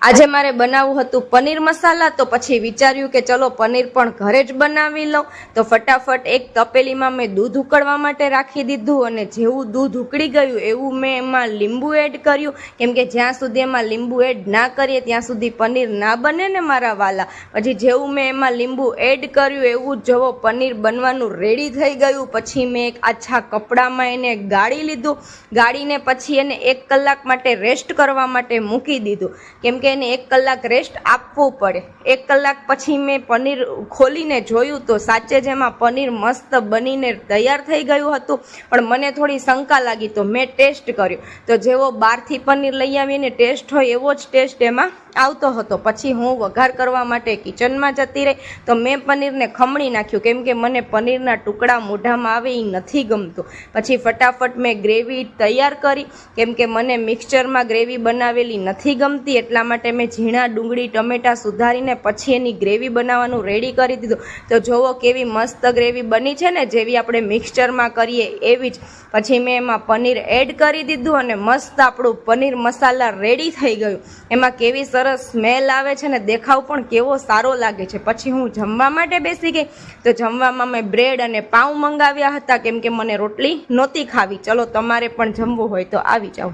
આજે મારે બનાવવું હતું પનીર મસાલા, તો પછી વિચાર્યું કે ચલો પનીર પણ ઘરે જ બનાવી લઉં. તો ફટાફટ એક તપેલીમાં મેં દૂધ ઉકળવા માટે રાખી દીધું અને જેવું દૂધ ઉકળી ગયું એવું મેં એમાં લીંબુ એડ કર્યું, કેમ કે જ્યાં સુધી એમાં લીંબુ એડ ના કરીએ ત્યાં સુધી પનીર ના બને ને મારા વાલા. પછી જેવું મેં એમાં લીંબુ એડ કર્યું એવું જવો પનીર બનવાનું રેડી થઈ ગયું. પછી મેં એક આછા કપડામાં એને ગાળી લીધું. ગાળીને પછી એને 1 કલાક માટે રેસ્ટ કરવા માટે મૂકી દીધું, કેમ કે એને 1 કલાક રેસ્ટ આપવું પડે. 1 કલાક પછી મેં પનીર ખોલીને જોયું તો સાચે જ એમાં પનીર મસ્ત બનીને તૈયાર થઈ ગયું હતું. પણ મને થોડી શંકા લાગી તો મેં ટેસ્ટ કર્યો, તો જેવો બહારથી પનીર લઈ આવીને ટેસ્ટ હોય એવો જ ટેસ્ટ એમાં આવતો હતો. પછી હું વઘાર કરવા માટે કિચનમાં જતી રહી તો મેં પનીરને ખમણી નાખ્યું, કેમ કે મને પનીરના ટુકડા મોઢામાં આવે એ નથી ગમતું. પછી ફટાફટ મેં ગ્રેવી તૈયાર કરી, કેમ કે મને મિક્સચરમાં ગ્રેવી બનાવેલી નથી ગમતી, એટલા માટે મેં ઝીણા ડુંગળી ટમેટા સુધારીને પછી એની ગ્રેવી બનાવવાનું રેડી કરી દીધું. તો જોવો કેવી મસ્ત ગ્રેવી બની છે ને, જેવી આપણે મિક્સચરમાં કરીએ એવી જ. પછી મેં એમાં પનીર એડ કરી દીધું અને મસ્ત આપણું પનીર મસાલા રેડી થઈ ગયું. એમાં કેવી સરસ સ્મેલ આવે છે ને દેખાવ પણ કેવો સારો લાગે છે. પછી હું જમવા માટે બેસી ગઈ. તો જમવામાં મેં બ્રેડ અને પાઉં મંગાવ્યા હતા, કેમ કે મને રોટલી નહોતી ખાવી. ચલો તમારે પણ જમવું હોય તો આવી જાઓ.